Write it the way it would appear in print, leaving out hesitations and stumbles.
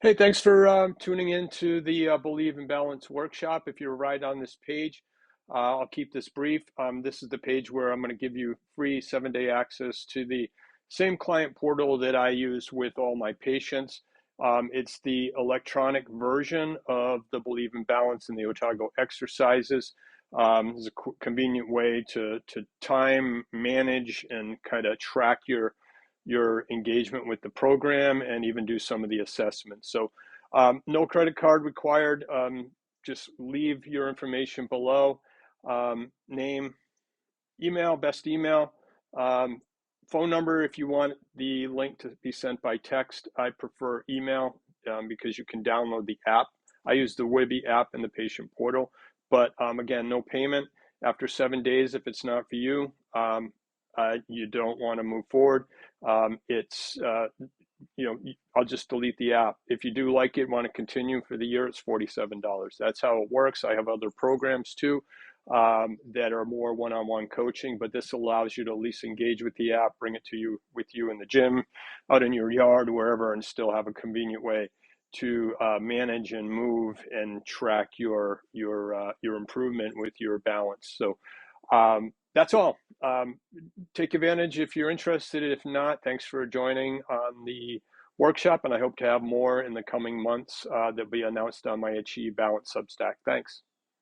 Hey, thanks for tuning in to the Believe in Balance workshop. If you're right on this page, I'll keep this brief. This is the page where I'm going to give you free 7-day access to the same client portal that I use with all my patients. It's the electronic version of the Believe in Balance and the Otago exercises. It's a convenient way to time, manage, and kind of track your engagement with the program and even do some of the assessments. So no credit card required. Just leave your information below. Name, email, best email, um, phone number if you want the link to be sent by text. I prefer email because you can download the app. I use the Wibby app in the patient portal, but again, no payment. After 7 days, if it's not for you, you don't want to move forward. It's I'll just delete the app. If you do like it, want to continue for the year, it's $47. That's how it works. I have other programs too that are more one-on-one coaching, but this allows you to at least engage with the app, bring it to you with you in the gym, out in your yard, wherever, and still have a convenient way to manage and move and track your improvement with your balance. So that's all. Take advantage if you're interested. If not, thanks for joining on the workshop, and I hope to have more in the coming months that'll be announced on my Achieve Balance Substack. Thanks.